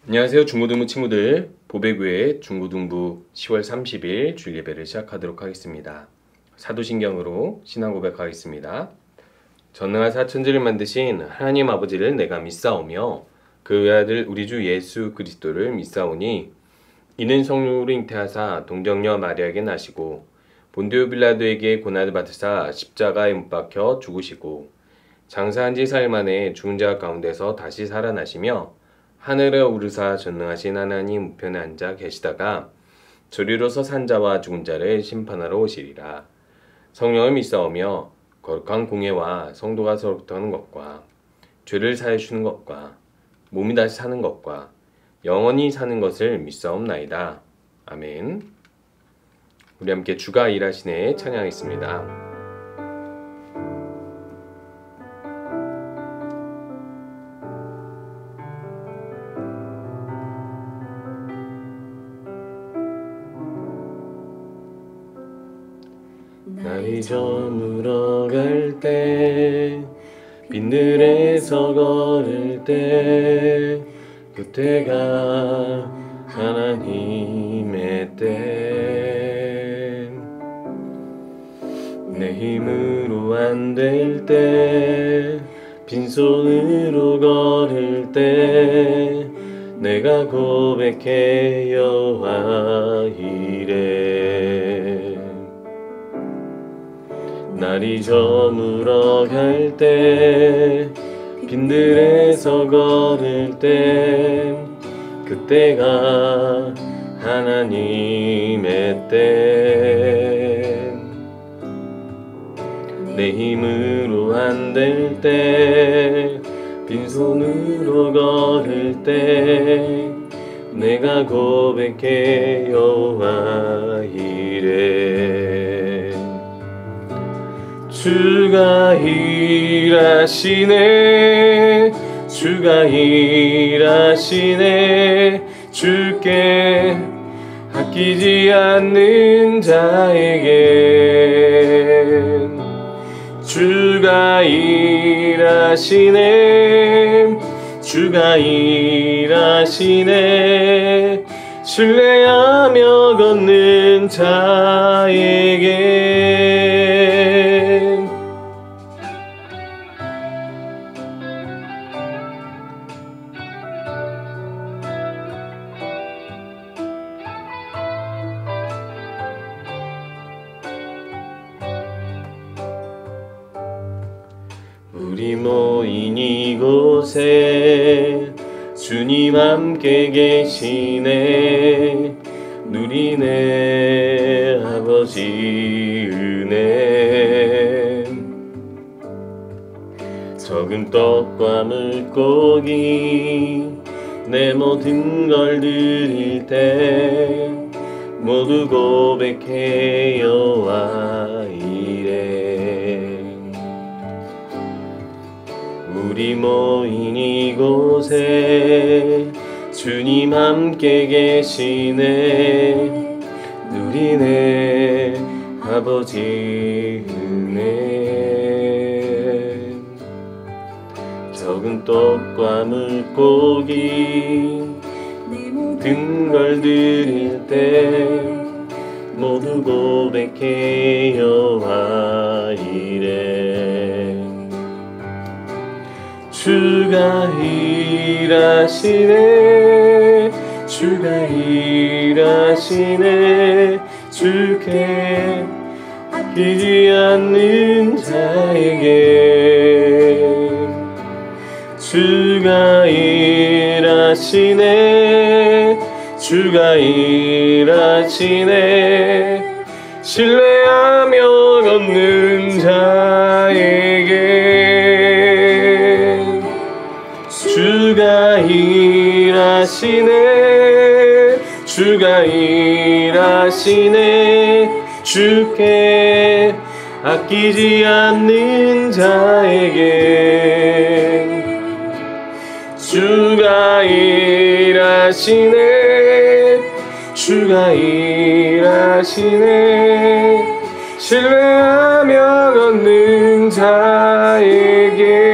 안녕하세요 중고등부 친구들, 보배교회 중고등부 10월 30일 주일 예배를 시작하도록 하겠습니다. 사도신경으로 신앙 고백하겠습니다. 전능한 사천지를 만드신 하나님 아버지를 내가 믿사오며 그 외아들 우리 주 예수 그리스도를 믿사오니 이는 성령으로 잉태하사 동정녀 마리아에게 나시고 본디오 빌라도에게 고난을 받으사 십자가에 못 박혀 죽으시고 장사한 지 사흘 만에 죽은 자 가운데서 다시 살아나시며 하늘에 오르사 전능하신 하나님 우편에 앉아 계시다가 저리로서 산 자와 죽은 자를 심판하러 오시리라. 성령을 믿사오며 거룩한 공예와 성도가 서로하는 것과 죄를 사해 주는 것과 몸이 다시 사는 것과 영원히 사는 것을 믿사옵나이다. 아멘. 우리 함께 주가 일하시네 찬양하겠습니다. 날이 저물어 갈 때 빈들에서 걸을 때 그때가 하나님의 때 내 힘으로 안 될 때 빈손으로 걸을 때 내가 고백해 여호와 이래 날이 저물어 갈 때 빈들에서 걸을 때 그때가 하나님의 때 내 힘으로 안 될 때 빈손으로 걸을 때 내가 고백해 여호와 이래 주가 일하시네 주가 일하시네 주께 아끼지 않는 자에게 주가 일하시네 주가 일하시네 신뢰하며 걷는 자에게 우리 모인 이곳에 주님 함께 계시네 누리네 아버지 은혜 적은 떡과 물고기 내 모든 걸 드릴 때 모두 고백해 여호와 이래 우리 모인 이곳에 주님 함께 계시네 누리네 아버지 은혜 적은 떡과 물고기 내 모든 걸 드릴 때 모두 고백해 여호와 이래 주가 일하시네 주가 일하시네 주께 아끼지 않는 자에게 주가 일하시네 주가 일하시네 신뢰하며 걷는 자에게 주가 일하시네 주가 일하시네 주께 아끼지 않는 자에게 주가 일하시네 주가 일하시네 신뢰하며 걷는 자에게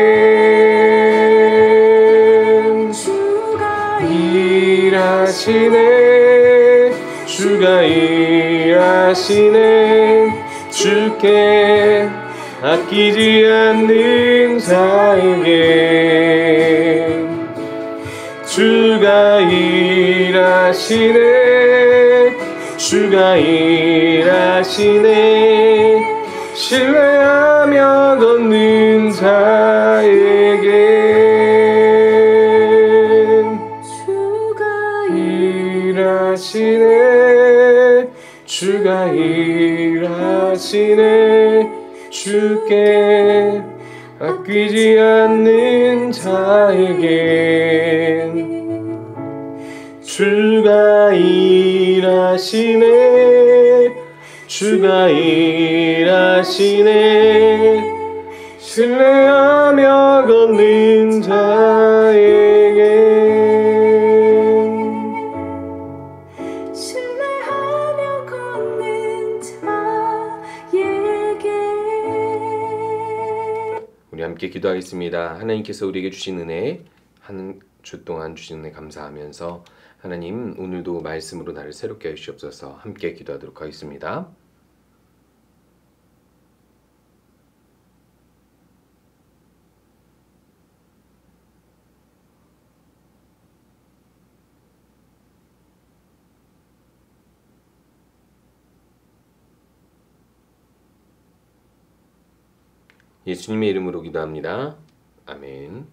일하시네 주가 일하시네 주께 아끼지 않는 자에게 주가 일하시네 주가 일하시네 신뢰하며 걷는 자에게 주가 일하시네 주가 일하시네 주께 아끼지 않는 자에게 주가 일하시네 주가 일하시네 신뢰하며 걷는 자에게 신뢰하며 걷는 자에게. 우리 함께 기도하겠습니다. 하나님께서 우리에게 주신 은혜, 한 주 동안 주신 은혜 감사하면서 하나님 오늘도 말씀으로 나를 새롭게 하시옵소서. 함께 기도하도록 하겠습니다. 예수님의 이름으로 기도합니다. 아멘.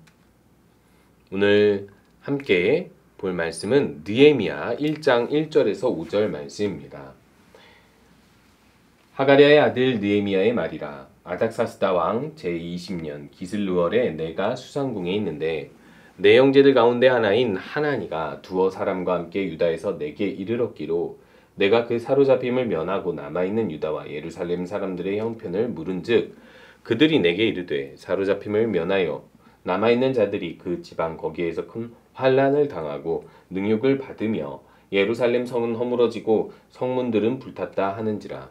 오늘 함께 볼 말씀은 느헤미야 1장 1절에서 5절 말씀입니다. 하가랴의 아들 느헤미야의 말이라. 아닥사스다 왕 제20년 기슬루월에 내가 수상궁에 있는데 내 형제들 가운데 하나인 하나니가 두어 사람과 함께 유다에서 내게 이르렀기로 내가 그 사로잡힘을 면하고 남아있는 유다와 예루살렘 사람들의 형편을 물은즉 그들이 내게 이르되 사로잡힘을 면하여 남아있는 자들이 그 지방 거기에서 큰 환난을 당하고 능욕을 받으며 예루살렘 성은 허물어지고 성문들은 불탔다 하는지라.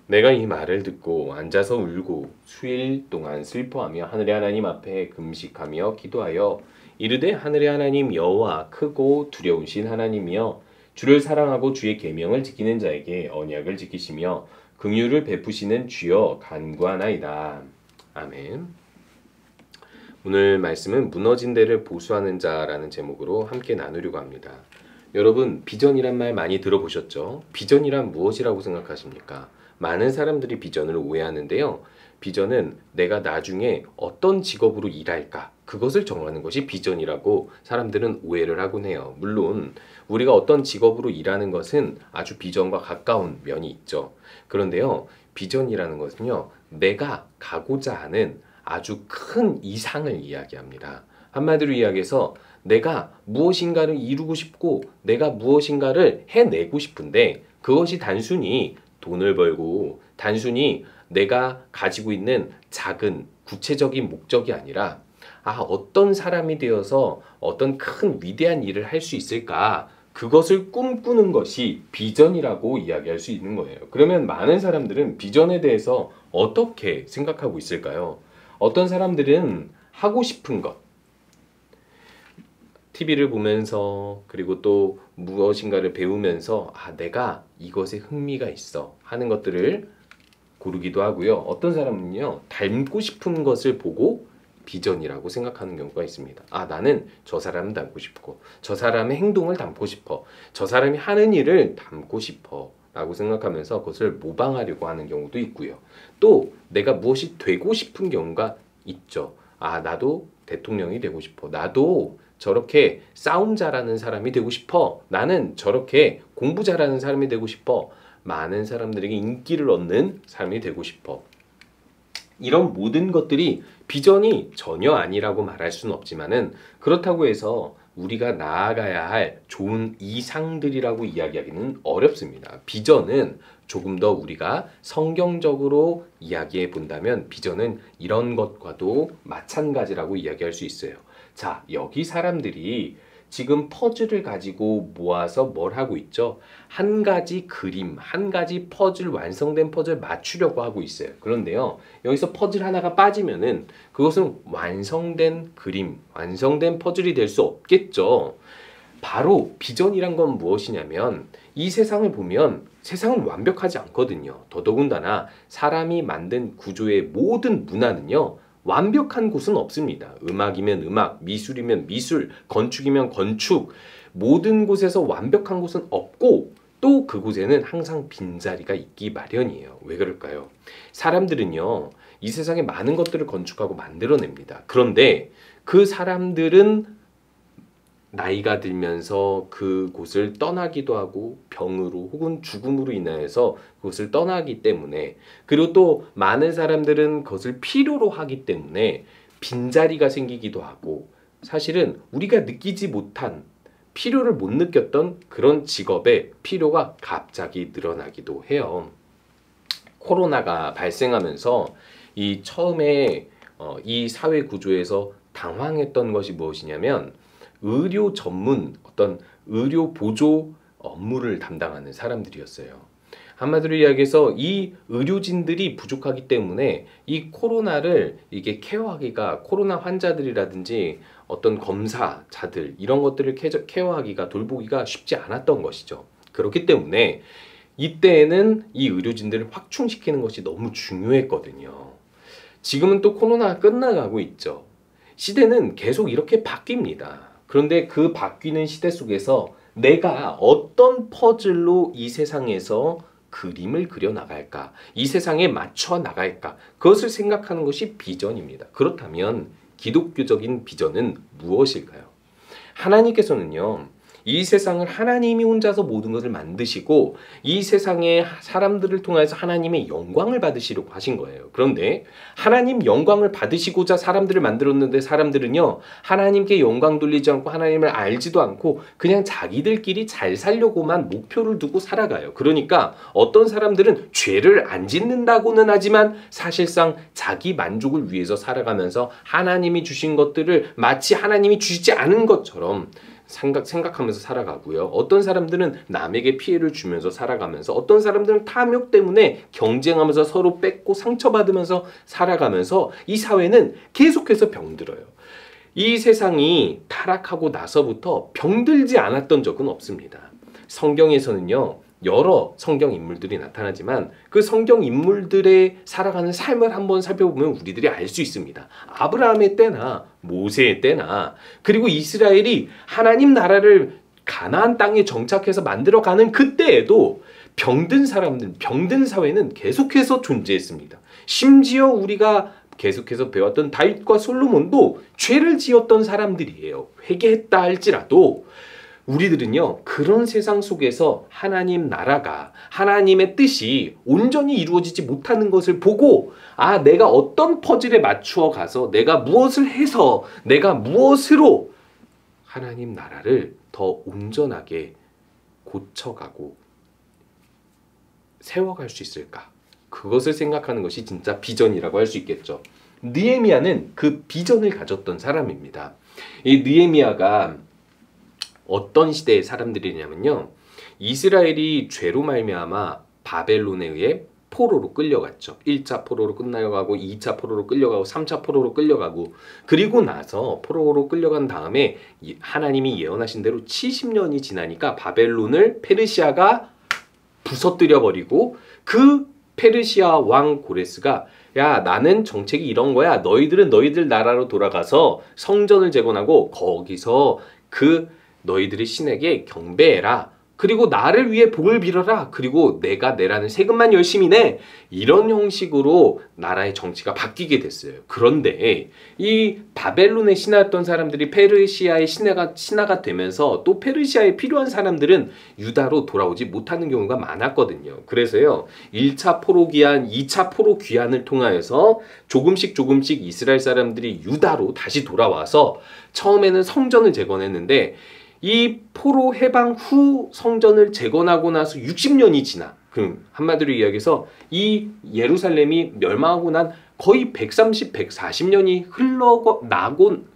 내가 이 말을 듣고 앉아서 울고 수일 동안 슬퍼하며 하늘의 하나님 앞에 금식하며 기도하여 이르되 하늘의 하나님 여호와 크고 두려우신 하나님이여 주를 사랑하고 주의 계명을 지키는 자에게 언약을 지키시며 긍휼을 베푸시는 주여 간구하나이다. 아멘. 오늘 말씀은 무너진 데를 보수하는 자라는 제목으로 함께 나누려고 합니다. 여러분 비전이란 말 많이 들어보셨죠? 비전이란 무엇이라고 생각하십니까? 많은 사람들이 비전을 오해하는데요. 비전은 내가 나중에 어떤 직업으로 일할까? 그것을 정하는 것이 비전이라고 사람들은 오해를 하곤 해요. 물론 우리가 어떤 직업으로 일하는 것은 아주 비전과 가까운 면이 있죠. 그런데요. 비전이라는 것은요. 내가 가고자 하는 아주 큰 이상을 이야기합니다. 한마디로 이야기해서 내가 무엇인가를 이루고 싶고 내가 무엇인가를 해내고 싶은데 그것이 단순히 돈을 벌고 단순히 내가 가지고 있는 작은 구체적인 목적이 아니라 어떤 사람이 되어서 어떤 큰 위대한 일을 할 수 있을까? 그것을 꿈꾸는 것이 비전이라고 이야기할 수 있는 거예요. 그러면 많은 사람들은 비전에 대해서 어떻게 생각하고 있을까요? 어떤 사람들은 하고 싶은 것, TV를 보면서 그리고 또 무엇인가를 배우면서 내가 이것에 흥미가 있어 하는 것들을 고르기도 하고요. 어떤 사람은요. 닮고 싶은 것을 보고 비전이라고 생각하는 경우가 있습니다. 나는 저 사람을 닮고 싶고 저 사람의 행동을 닮고 싶어. 저 사람이 하는 일을 닮고 싶어 라고 생각하면서 그것을 모방하려고 하는 경우도 있고요. 또 내가 무엇이 되고 싶은 경우가 있죠. 나도 대통령이 되고 싶어. 나도 저렇게 싸움 잘하는 사람이 되고 싶어. 나는 저렇게 공부 잘하는 사람이 되고 싶어. 많은 사람들에게 인기를 얻는 사람이 되고 싶어. 이런 모든 것들이 비전이 전혀 아니라고 말할 수는 없지만은 그렇다고 해서 우리가 나아가야 할 좋은 이상들이라고 이야기하기는 어렵습니다. 비전은 조금 더 우리가 성경적으로 이야기해 본다면 비전은 이런 것과도 마찬가지라고 이야기할 수 있어요. 자, 여기 사람들이 지금 퍼즐을 가지고 모아서 뭘 하고 있죠? 한 가지 그림, 한 가지 퍼즐, 완성된 퍼즐 맞추려고 하고 있어요. 그런데요, 여기서 퍼즐 하나가 빠지면은 그것은 완성된 그림, 완성된 퍼즐이 될 수 없겠죠. 바로 비전이란 건 무엇이냐면 이 세상을 보면 세상은 완벽하지 않거든요. 더더군다나 사람이 만든 구조의 모든 문화는요. 완벽한 곳은 없습니다. 음악이면 음악, 미술이면 미술, 건축이면 건축, 모든 곳에서 완벽한 곳은 없고 또 그곳에는 항상 빈자리가 있기 마련이에요. 왜 그럴까요? 사람들은요, 이 세상에 많은 것들을 건축하고 만들어냅니다. 그런데 그 사람들은 나이가 들면서 그곳을 떠나기도 하고 병으로 혹은 죽음으로 인하여서 그곳을 떠나기 때문에, 그리고 또 많은 사람들은 그것을 필요로 하기 때문에 빈자리가 생기기도 하고, 사실은 우리가 느끼지 못한, 필요를 못 느꼈던 그런 직업의 필요가 갑자기 늘어나기도 해요. 코로나가 발생하면서 이 처음에 이 사회 구조에서 당황했던 것이 무엇이냐면 의료 전문 어떤 의료 보조 업무를 담당하는 사람들이었어요. 한마디로 이야기해서 이 의료진들이 부족하기 때문에 이 코로나를 이게 케어하기가, 코로나 환자들이라든지 어떤 검사자들 이런 것들을 케어하기가, 돌보기가 쉽지 않았던 것이죠. 그렇기 때문에 이때에는 이 의료진들을 확충시키는 것이 너무 중요했거든요. 지금은 또 코로나가 끝나가고 있죠. 시대는 계속 이렇게 바뀝니다. 그런데 그 바뀌는 시대 속에서 내가 어떤 퍼즐로 이 세상에서 그림을 그려 나갈까, 이 세상에 맞춰 나갈까, 그것을 생각하는 것이 비전입니다. 그렇다면 기독교적인 비전은 무엇일까요? 하나님께서는요, 이 세상을 하나님이 혼자서 모든 것을 만드시고 이 세상의 사람들을 통해서 하나님의 영광을 받으시려고 하신 거예요. 그런데 하나님 영광을 받으시고자 사람들을 만들었는데 사람들은요, 하나님께 영광 돌리지 않고 하나님을 알지도 않고 그냥 자기들끼리 잘 살려고만 목표를 두고 살아가요. 그러니까 어떤 사람들은 죄를 안 짓는다고는 하지만 사실상 자기 만족을 위해서 살아가면서 하나님이 주신 것들을 마치 하나님이 주시지 않은 것처럼 생각하면서 살아가고요. 어떤 사람들은 남에게 피해를 주면서 살아가면서, 어떤 사람들은 탐욕 때문에 경쟁하면서 서로 뺏고 상처받으면서 살아가면서 이 사회는 계속해서 병들어요. 이 세상이 타락하고 나서부터 병들지 않았던 적은 없습니다. 성경에서는요, 여러 성경 인물들이 나타나지만 그 성경 인물들의 살아가는 삶을 한번 살펴보면 우리들이 알 수 있습니다. 아브라함의 때나 모세의 때나, 그리고 이스라엘이 하나님 나라를 가나안 땅에 정착해서 만들어가는 그때에도 병든 사람들, 병든 사회는 계속해서 존재했습니다. 심지어 우리가 계속해서 배웠던 다윗과 솔로몬도 죄를 지었던 사람들이에요. 회개했다 할지라도 우리들은요, 그런 세상 속에서 하나님 나라가, 하나님의 뜻이 온전히 이루어지지 못하는 것을 보고, 아, 내가 어떤 퍼즐에 맞추어 가서 내가 무엇을 해서 내가 무엇으로 하나님 나라를 더 온전하게 고쳐가고 세워갈 수 있을까? 그것을 생각하는 것이 진짜 비전이라고 할 수 있겠죠. 느헤미야는 그 비전을 가졌던 사람입니다. 이 느헤미야가 어떤 시대의 사람들이냐면요, 이스라엘이 죄로 말미암아 바벨론에 의해 포로로 끌려갔죠. 1차 포로로 끌려가고 2차 포로로 끌려가고 3차 포로로 끌려가고, 그리고 나서 포로로 끌려간 다음에 하나님이 예언하신 대로 70년이 지나니까 바벨론을 페르시아가 부서뜨려 버리고, 그 페르시아 왕 고레스가, 야, 나는 정책이 이런 거야. 너희들은 너희들 나라로 돌아가서 성전을 재건하고 거기서 그 너희들의 신에게 경배해라. 그리고 나를 위해 복을 빌어라. 그리고 내가 내라는 세금만 열심히 내. 이런 형식으로 나라의 정치가 바뀌게 됐어요. 그런데 이 바벨론의 신하였던 사람들이 페르시아의 신하가 되면서 또 페르시아에 필요한 사람들은 유다로 돌아오지 못하는 경우가 많았거든요. 그래서요, 1차 포로 귀환, 2차 포로 귀환을 통하여서 조금씩 이스라엘 사람들이 유다로 다시 돌아와서 처음에는 성전을 재건했는데, 이 포로 해방 후 성전을 재건하고 나서 60년이 지나, 그럼 한마디로 이야기해서 이 예루살렘이 멸망하고 난 거의 140년이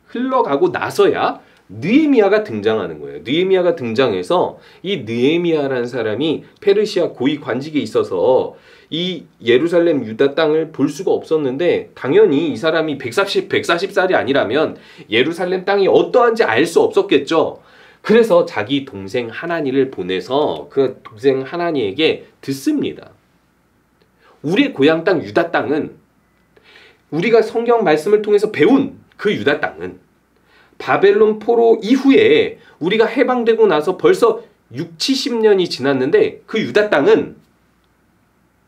흘러가고 나서야 느헤미야가 등장하는 거예요. 느헤미야가 등장해서 이 느헤미야라는 사람이 페르시아 고위 관직에 있어서 이 예루살렘 유다 땅을 볼 수가 없었는데, 당연히 이 사람이 140살이 아니라면 예루살렘 땅이 어떠한지 알 수 없었겠죠. 그래서 자기 동생 하나니를 보내서 그 동생 하나니에게 듣습니다. 우리의 고향 땅 유다 땅은 우리가 성경 말씀을 통해서 배운 그 유다 땅은 바벨론 포로 이후에 우리가 해방되고 나서 벌써 6, 70년이 지났는데 그 유다 땅은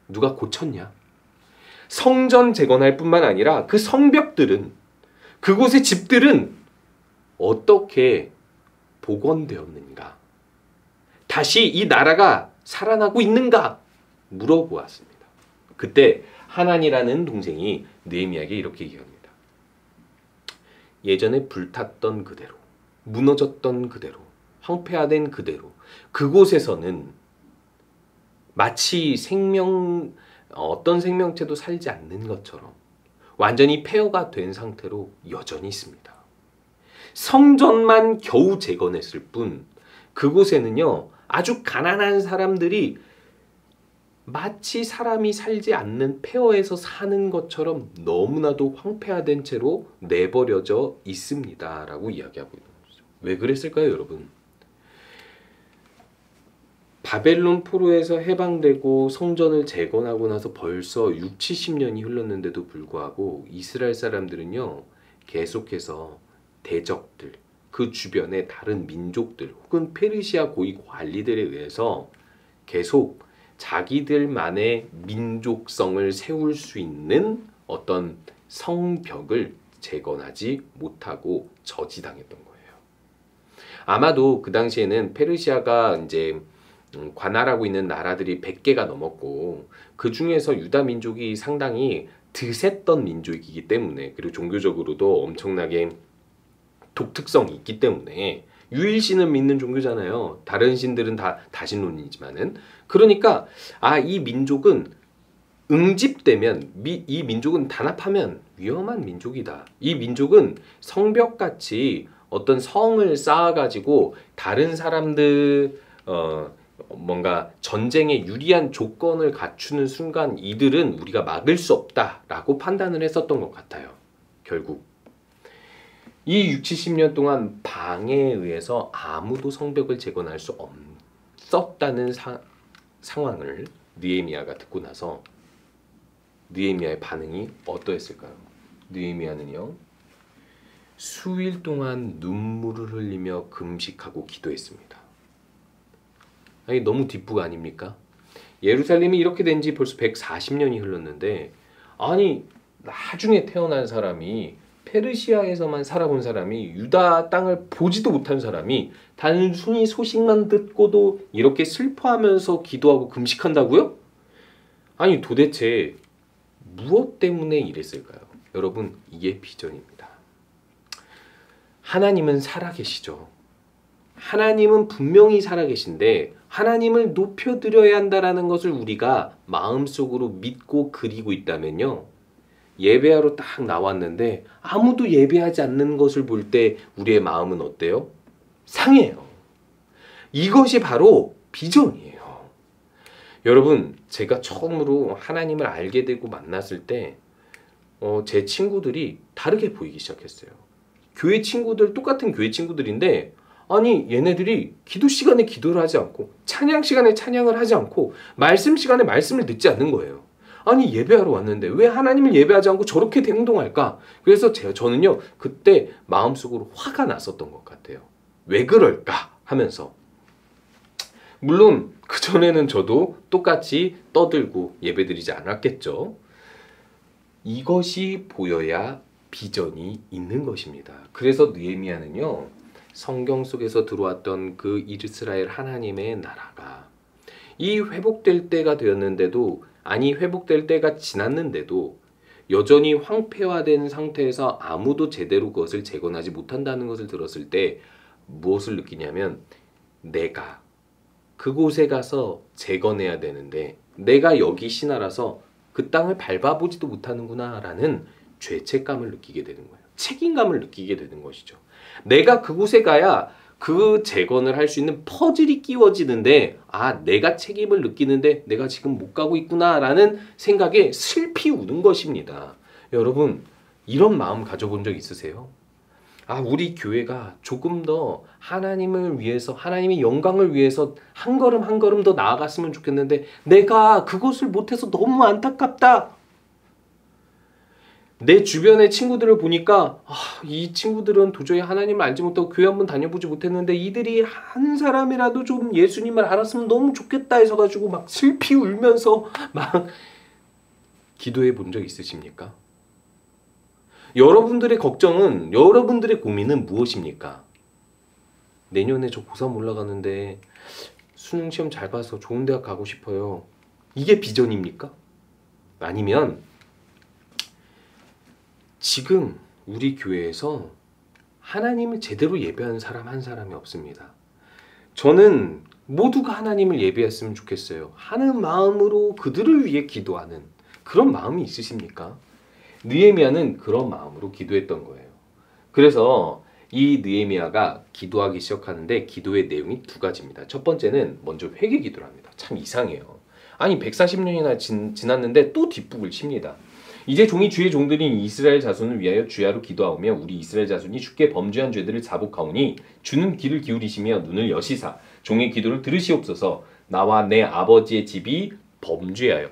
누가 고쳤냐? 성전 재건할 뿐만 아니라 그 성벽들은, 그곳의 집들은 어떻게 복원되었는가? 다시 이 나라가 살아나고 있는가? 물어보았습니다. 그때 하나니라는 동생이 느헤미야에게 이렇게 얘기합니다. 예전에 불탔던 그대로, 무너졌던 그대로, 황폐화된 그대로 그곳에서는 마치 어떤 생명체도 살지 않는 것처럼 완전히 폐허가 된 상태로 여전히 있습니다. 성전만 겨우 재건했을 뿐 그곳에는요, 아주 가난한 사람들이 마치 사람이 살지 않는 폐허에서 사는 것처럼 너무나도 황폐화된 채로 내버려져 있습니다 라고 이야기하고 있는 거죠. 왜 그랬을까요, 여러분? 바벨론 포로에서 해방되고 성전을 재건하고 나서 벌써 6, 70년이 흘렀는데도 불구하고 이스라엘 사람들은요, 계속해서 대적들, 그 주변의 다른 민족들 혹은 페르시아 고위 관리들에 의해서 계속 자기들만의 민족성을 세울 수 있는 어떤 성벽을 재건하지 못하고 저지당했던 거예요. 아마도 그 당시에는 페르시아가 이제 관할하고 있는 나라들이 100개가 넘었고 그 중에서 유다 민족이 상당히 드셌던 민족이기 때문에, 그리고 종교적으로도 엄청나게 독특성이 있기 때문에 유일신을 믿는 종교잖아요. 다른 신들은 다 다신론이지만은. 그러니까 이 민족은 응집되면, 이 민족은 단합하면 위험한 민족이다. 이 민족은 성벽같이 어떤 성을 쌓아가지고 다른 사람들 뭔가 전쟁에 유리한 조건을 갖추는 순간 이들은 우리가 막을 수 없다라고 판단을 했었던 것 같아요. 결국 이 6, 70년 동안 방해에 의해서 아무도 성벽을 재건할 수 없었다는 상황을 느헤미야가 듣고 나서 느헤미야의 반응이 어떠했을까요? 느헤미야는요, 수일 동안 눈물을 흘리며 금식하고 기도했습니다. 아니, 너무 뒷북 아닙니까? 예루살렘이 이렇게 된 지 벌써 140년이 흘렀는데, 아니 나중에 태어난 사람이, 페르시아에서만 살아본 사람이, 유다 땅을 보지도 못한 사람이 단순히 소식만 듣고도 이렇게 슬퍼하면서 기도하고 금식한다고요? 아니 도대체 무엇 때문에 이랬을까요? 여러분, 이게 비전입니다. 하나님은 살아계시죠. 하나님은 분명히 살아계신데 하나님을 높여드려야 한다는 것을 우리가 마음속으로 믿고 그리고 있다면요, 예배하러 딱 나왔는데 아무도 예배하지 않는 것을 볼 때 우리의 마음은 어때요? 상해요. 이것이 바로 비전이에요. 여러분, 제가 처음으로 하나님을 알게 되고 만났을 때 제 친구들이 다르게 보이기 시작했어요. 교회 친구들, 똑같은 교회 친구들인데 아니 얘네들이 기도 시간에 기도를 하지 않고 찬양 시간에 찬양을 하지 않고 말씀 시간에 말씀을 듣지 않는 거예요. 아니 예배하러 왔는데 왜 하나님을 예배하지 않고 저렇게 행동할까? 그래서 저는요 그때 마음속으로 화가 났었던 것 같아요. 왜 그럴까 하면서. 물론 그전에는 저도 똑같이 떠들고 예배드리지 않았겠죠. 이것이 보여야 비전이 있는 것입니다. 그래서 느헤미야는요, 성경 속에서 들어왔던 그 이스라엘 하나님의 나라가 이 회복될 때가 되었는데도, 아니 회복될 때가 지났는데도 여전히 황폐화된 상태에서 아무도 제대로 그것을 재건하지 못한다는 것을 들었을 때 무엇을 느끼냐면, 내가 그곳에 가서 재건해야 되는데 내가 여기 신하라서 그 땅을 밟아보지도 못하는구나 라는 죄책감을 느끼게 되는 거예요. 책임감을 느끼게 되는 것이죠. 내가 그곳에 가야 그 재건을 할 수 있는 퍼즐이 끼워지는데 내가 책임을 느끼는데 내가 지금 못 가고 있구나 라는 생각에 슬피 우는 것입니다. 여러분, 이런 마음 가져본 적 있으세요? 우리 교회가 조금 더 하나님을 위해서, 하나님의 영광을 위해서 한 걸음 한 걸음 더 나아갔으면 좋겠는데 내가 그것을 못해서 너무 안타깝다. 내 주변의 친구들을 보니까 이 친구들은 도저히 하나님을 알지 못하고 교회 한번 다녀보지 못했는데 이들이 한 사람이라도 좀 예수님을 알았으면 너무 좋겠다 해서 가지고 막 슬피 울면서 막 기도해 본 적 있으십니까? 여러분들의 걱정은, 여러분들의 고민은 무엇입니까? 내년에 저 고3 올라가는데 수능 시험 잘 봐서 좋은 대학 가고 싶어요. 이게 비전입니까? 아니면 지금 우리 교회에서 하나님을 제대로 예배하는 사람 한 사람이 없습니다. 저는 모두가 하나님을 예배했으면 좋겠어요. 하는 마음으로 그들을 위해 기도하는 그런 마음이 있으십니까? 느헤미야는 그런 마음으로 기도했던 거예요. 그래서 이 느헤미야가 기도하기 시작하는데 기도의 내용이 두 가지입니다. 첫 번째는 먼저 회개 기도를 합니다. 참 이상해요. 아니 140년이나 지났는데 또 뒷북을 칩니다. 이제 종이 주의 종들인 이스라엘 자손을 위하여 주야로 기도하오며 우리 이스라엘 자손이 주께 범죄한 죄들을 자복하오니 주는 귀를 기울이시며 눈을 여시사 종의 기도를 들으시옵소서. 나와 내 아버지의 집이 범죄하여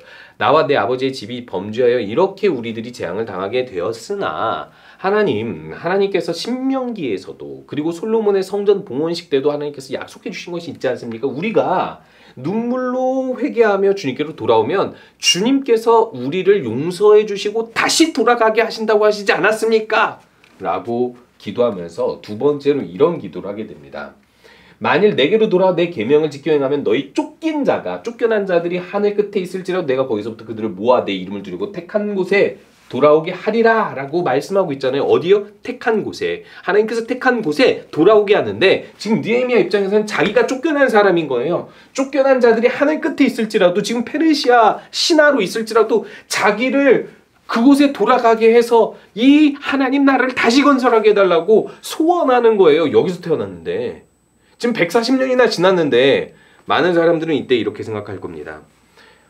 이렇게 우리들이 재앙을 당하게 되었으나 하나님께서 신명기에서도 그리고 솔로몬의 성전 봉헌식 때도 하나님께서 약속해 주신 것이 있지 않습니까? 우리가 눈물로 회개하며 주님께로 돌아오면 주님께서 우리를 용서해 주시고 다시 돌아가게 하신다고 하시지 않았습니까? 라고 기도하면서 두 번째로 이런 기도를 하게 됩니다. 만일 내게로 돌아와 내 계명을 지켜 행하면 너희 쫓겨난 자들이 하늘 끝에 있을지라도 내가 거기서부터 그들을 모아 내 이름을 두르고 택한 곳에 돌아오게 하리라 라고 말씀하고 있잖아요. 어디요? 택한 곳에. 하나님께서 택한 곳에 돌아오게 하는데 지금 느헤미야 입장에서는 자기가 쫓겨난 사람인 거예요. 쫓겨난 자들이 하늘 끝에 있을지라도 지금 페르시아 신하로 있을지라도 자기를 그곳에 돌아가게 해서 이 하나님 나라를 다시 건설하게 해달라고 소원하는 거예요. 여기서 태어났는데 지금 140년이나 지났는데 많은 사람들은 이때 이렇게 생각할 겁니다.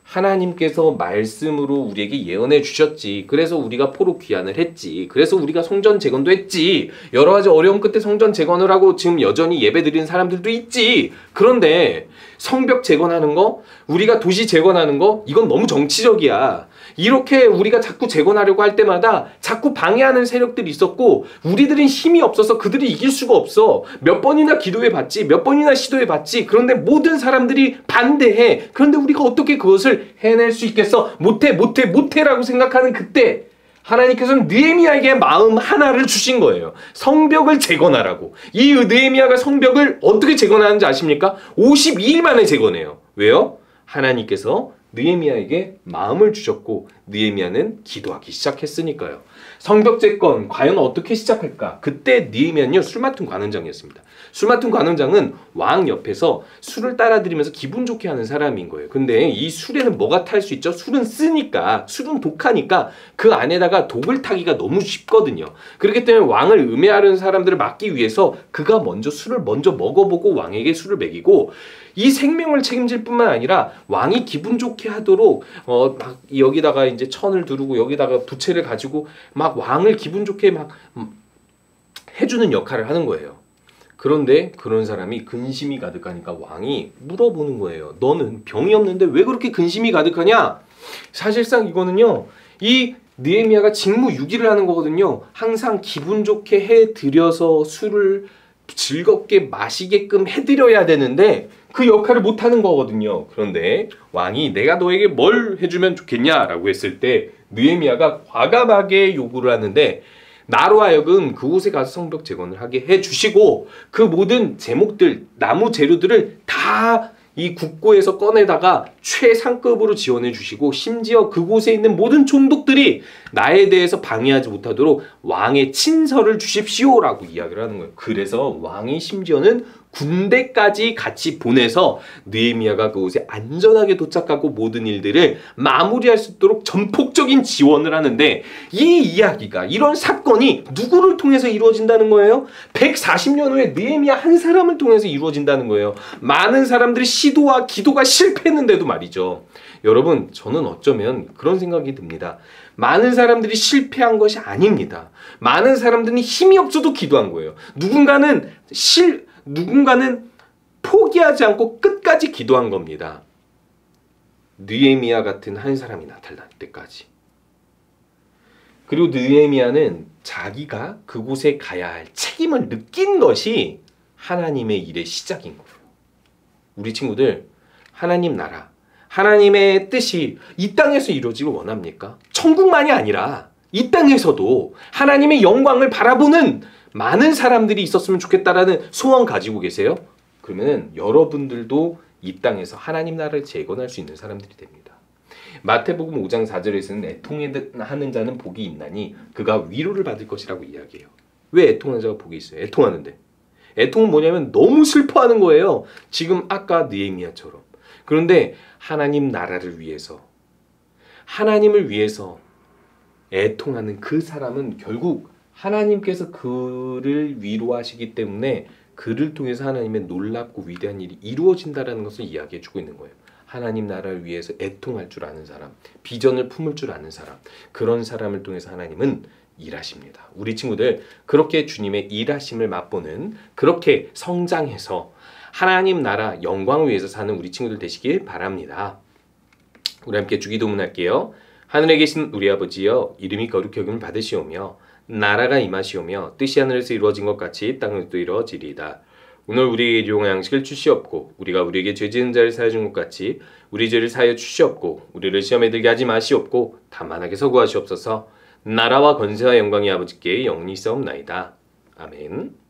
하나님께서 말씀으로 우리에게 예언해 주셨지. 그래서 우리가 포로 귀환을 했지. 그래서 우리가 성전 재건도 했지. 여러 가지 어려움 끝에 성전 재건을 하고 지금 여전히 예배 드리는 사람들도 있지. 그런데 성벽 재건하는 거, 우리가 도시 재건하는 거, 이건 너무 정치적이야. 이렇게 우리가 자꾸 재건하려고 할 때마다 자꾸 방해하는 세력들이 있었고 우리들은 힘이 없어서 그들이 이길 수가 없어. 몇 번이나 기도해 봤지, 몇 번이나 시도해 봤지. 그런데 모든 사람들이 반대해. 그런데 우리가 어떻게 그것을 해낼 수 있겠어? 못해라고 생각하는 그때 하나님께서는 느헤미야에게 마음 하나를 주신 거예요. 성벽을 재건하라고. 이 느헤미야가 성벽을 어떻게 재건하는지 아십니까? 52일 만에 재건해요. 왜요? 하나님께서 느헤미야에게 마음을 주셨고 느헤미야는 기도하기 시작했으니까요. 성벽 재건 과연 어떻게 시작할까? 그때 느헤미야는요 술 맡은 관원장이었습니다. 술 맡은 관원장은 왕 옆에서 술을 따라드리면서 기분 좋게 하는 사람인 거예요. 근데 이 술에는 뭐가 탈 수 있죠? 술은 쓰니까, 술은 독하니까 그 안에다가 독을 타기가 너무 쉽거든요. 그렇기 때문에 왕을 음해하려는 사람들을 막기 위해서 그가 먼저 술을 먹어보고 왕에게 술을 먹이고 이 생명을 책임질 뿐만 아니라 왕이 기분 좋게 하도록 막 여기다가 이제 천을 두르고 여기다가 부채를 가지고 막 왕을 기분 좋게 막 해주는 역할을 하는 거예요. 그런데 그런 사람이 근심이 가득하니까 왕이 물어보는 거예요. 너는 병이 없는데 왜 그렇게 근심이 가득하냐? 사실상 이거는요, 이 느헤미야가 직무유기를 하는 거거든요. 항상 기분 좋게 해드려서 술을 즐겁게 마시게끔 해드려야 되는데 그 역할을 못하는 거거든요. 그런데 왕이 내가 너에게 뭘 해주면 좋겠냐라고 했을 때 느헤미야가 과감하게 요구를 하는데 나로 하여금 그곳에 가서 성벽 재건을 하게 해주시고 그 모든 제목들, 나무 재료들을 다 이 국고에서 꺼내다가 최상급으로 지원해 주시고 심지어 그곳에 있는 모든 총독들이 나에 대해서 방해하지 못하도록 왕의 친서를 주십시오라고 이야기를 하는 거예요. 그래서 왕이 심지어는 군대까지 같이 보내서 느헤미야가 그곳에 안전하게 도착하고 모든 일들을 마무리할 수 있도록 전폭적인 지원을 하는데, 이 이야기가, 이런 사건이 누구를 통해서 이루어진다는 거예요? 140년 후에 느헤미야 한 사람을 통해서 이루어진다는 거예요. 많은 사람들의 시도와 기도가 실패했는데도 말이죠. 여러분, 저는 어쩌면 그런 생각이 듭니다. 많은 사람들이 실패한 것이 아닙니다. 많은 사람들이 힘이 없어도 기도한 거예요. 누군가는 포기하지 않고 끝까지 기도한 겁니다. 느헤미야 같은 한 사람이 나타날 때까지. 그리고 느헤미야는 자기가 그곳에 가야 할 책임을 느낀 것이 하나님의 일의 시작인 거예요. 우리 친구들, 하나님 나라, 하나님의 뜻이 이 땅에서 이루어지길 원합니까? 천국만이 아니라 이 땅에서도 하나님의 영광을 바라보는 많은 사람들이 있었으면 좋겠다라는 소원 가지고 계세요? 그러면 여러분들도 이 땅에서 하나님 나라를 재건할 수 있는 사람들이 됩니다. 마태복음 5장 4절에서는 애통하는 자는 복이 있나니 그가 위로를 받을 것이라고 이야기해요. 왜 애통하는 자가 복이 있어요? 애통하는데. 애통은 뭐냐면 너무 슬퍼하는 거예요. 지금 아까 느헤미야처럼. 그런데 하나님 나라를 위해서, 하나님을 위해서 애통하는 그 사람은 결국 하나님께서 그를 위로하시기 때문에 그를 통해서 하나님의 놀랍고 위대한 일이 이루어진다는 것을 이야기해주고 있는 거예요. 하나님 나라를 위해서 애통할 줄 아는 사람, 비전을 품을 줄 아는 사람, 그런 사람을 통해서 하나님은 일하십니다. 우리 친구들, 그렇게 주님의 일하심을 맛보는, 그렇게 성장해서 하나님 나라 영광을 위해서 사는 우리 친구들 되시길 바랍니다. 우리 함께 주기도문 할게요. 하늘에 계신 우리 아버지여, 이름이 거룩히 여김을 받으시오며 나라가 임하시오며 뜻이 하늘에서 이루어진 것 같이 땅에서도 이루어지리이다. 오늘 우리에게 일용할 양식을 주시옵고 우리가 우리에게 죄 지은 자를 사하여 준 것 같이 우리 죄를 사하여 주시옵고 우리를 시험에 들게 하지 마시옵고 다만 악에서 구하시옵소서. 나라와 권세와 영광이 아버지께 영원히 있사옵나이다. 아멘.